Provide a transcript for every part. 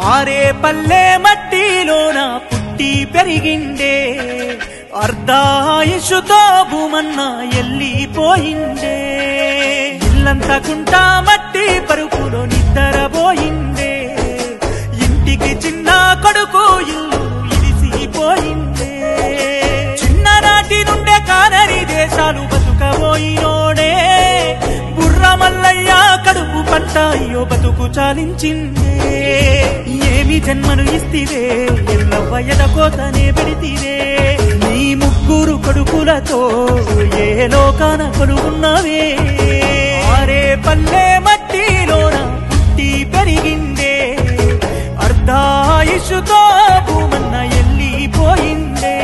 ఆరే పల్లె మట్టిలోన పుట్టి పెరిగిండే అర్ధాయుషుతో భూమన్న ఎల్లిపోయిండే ఇల్లంతా కుంట మట్టి పరుపులో నిద్రపోయిండే ఇంటికి చిన్న కొడుకు ఇల్లు ఇడిసిపోయిందే చిన్ననాటి నుండే కానరి దేశాలు బతుకబోయినోడే బుర్ర మల్లయ్య కడుపు పంట అయ్యో బతుకు చాలించిందే ఏమి జన్మను ఇస్తివే ఎల్లవ్వ ఎదకోతనే పెడితివే నీ ముగ్గురు కొడుకులతో ఏ లోకాన కొలుగున్నవే ఆరే పల్లె మట్టిలోన పుట్టి పెరిగిందే అర్ధాయుషుతో భూమన్న ఎల్లిపోయిందే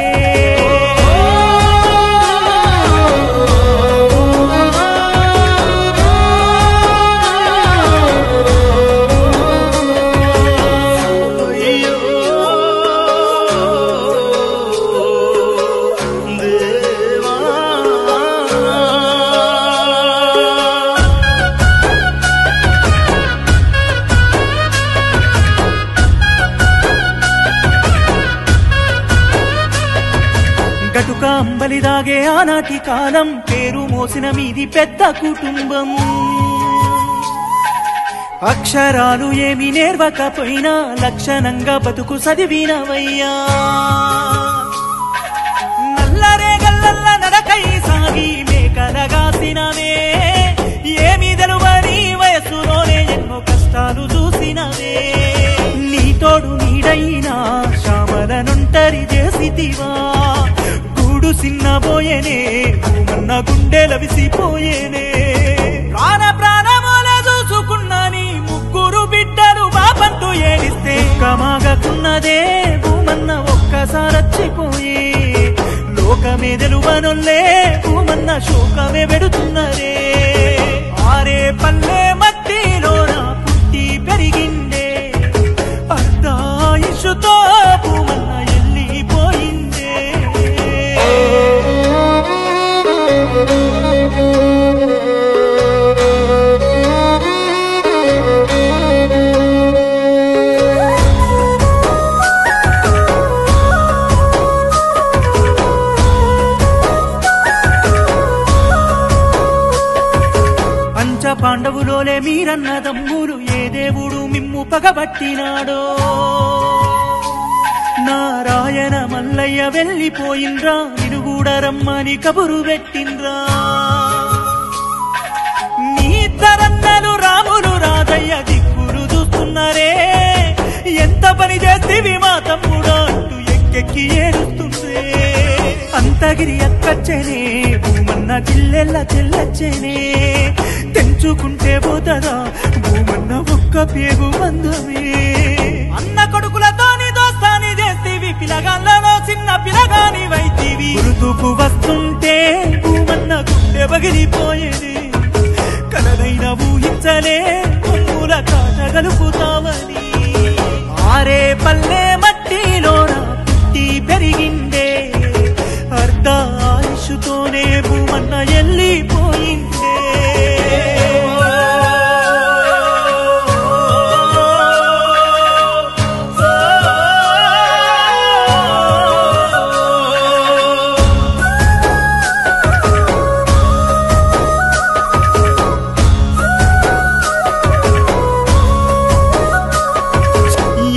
గటుక అంబలిదాగే ఆనాటి కాలం పేరు మోసిన మీది పెద్ద కుటుంబం అక్షరాలు ఏమి నేర్వకపోయినా లక్షణంగా బతుకు చదివినవయ్యా నల్లరేగల్ల నడకై సాగి మేకలగాసినవే ఏమి తెలువని వయసులోనే ఎన్నో కష్టాలు చూసినవే నీ తోడు నీడైనా శ్యామలనుంటరి చేసితివా గూడు సిన్నబోయేనే భూమన్న గుండెల విసిపోయేనే ప్రాణ ప్రాణమోల చూసుకున్న నీ ముగ్గురు బిడ్డలు బాపంటూ ఏడిస్తే కమాగకున్నదే భూమన్న ఒక్కసారచ్చిపోయి లోకమే తెలువనొల్లే భూమన్న శోకమే పెడుతున్నదే ఆరే పల్లె మట్టిలోన పుట్టి పెరిగిండే అర్ధాయుషుతో భూమన్న ఎల్లిపోయిందే పాండవులోలే మీరన్న దమ్ములు ఏ దేవుడు మిమ్ము పగబట్టినాడో నారాయణ మల్లయ్య వెళ్ళిపోయిండ్రా నిరుగుడ రమ్మని కబురు పెట్టిండ్రా నీ తరన్నలు రాములు రాజయ్య దిక్కులు చూస్తున్నారే ఎంత పని చేస్తేవి మా తమ్ముడు అంటూ ఎక్కెక్కి ఏడుస్తుందే అంతగిరి అక్కచ్చేనే భూమన్న జిల్లెల్ల చెల్లచ్చేనే తెంచుకుంటే పోతదా భూమన్న ఒక్క పేగు బంధమే అన్న కొడుకులతోని దోస్తాని చేస్తీవి పిలగాళ్ళలో చిన్న పిలగాని వైతీవి గుర్తుకు వస్తుంటే భూమన్న గుండె పగిలిపోయేది కలదైన ఊహించలే కొమ్ముల కాట గలుపుతావని ఆరే పల్లె మట్టిలోన పుట్టి పెరిగిండే అర్ధాయుషుతోనే భూమన్న ఎల్లిపోయిందే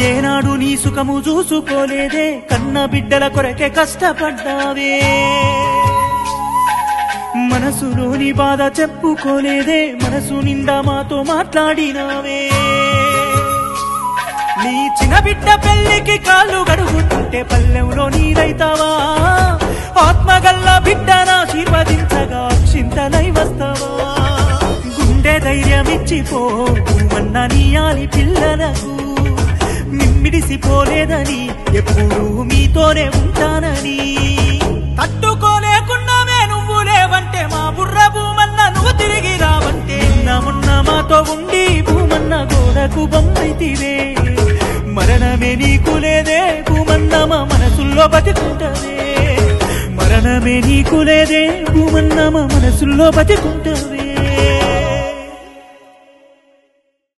ఏనాడు నీ సుఖము చూసుకోలేదే కన్న బిడ్డల కొరకే కష్టపడ్డావే మనసులోని బాధ చెప్పుకోలేదే మనసు నిండా మాతో మాట్లాడినావే నీ చిన్న బిడ్డ పెళ్లికి కాళ్ళు గడుగుతుంటే పల్లెంలో నీరైతావా ఆత్మగల్ల బిడ్డను ఆశీర్వదించగా చింతలై వస్తావా గుండె ధైర్యమిచ్చిపో భూమన్న నీయాలి పిల్లలకు నిమ్మిడిసిపోలేదని ఎప్పుడు మీతోనే ఉంటానని తట్టుకోలేకున్నావే నువ్వు లేవంటే మా బుర్ర భూమన్న నువ్వు తిరిగి రావంటే మొన్న మాతో ఉండి భూమన్న గోడకు బొమ్మైతివే మరణమే నీకు లేదే భూమన్న మా మనసుల్లో బతికుంటదే మరణమే నీకు లేదే భూమన్న మా మనసుల్లో బతికుంటదే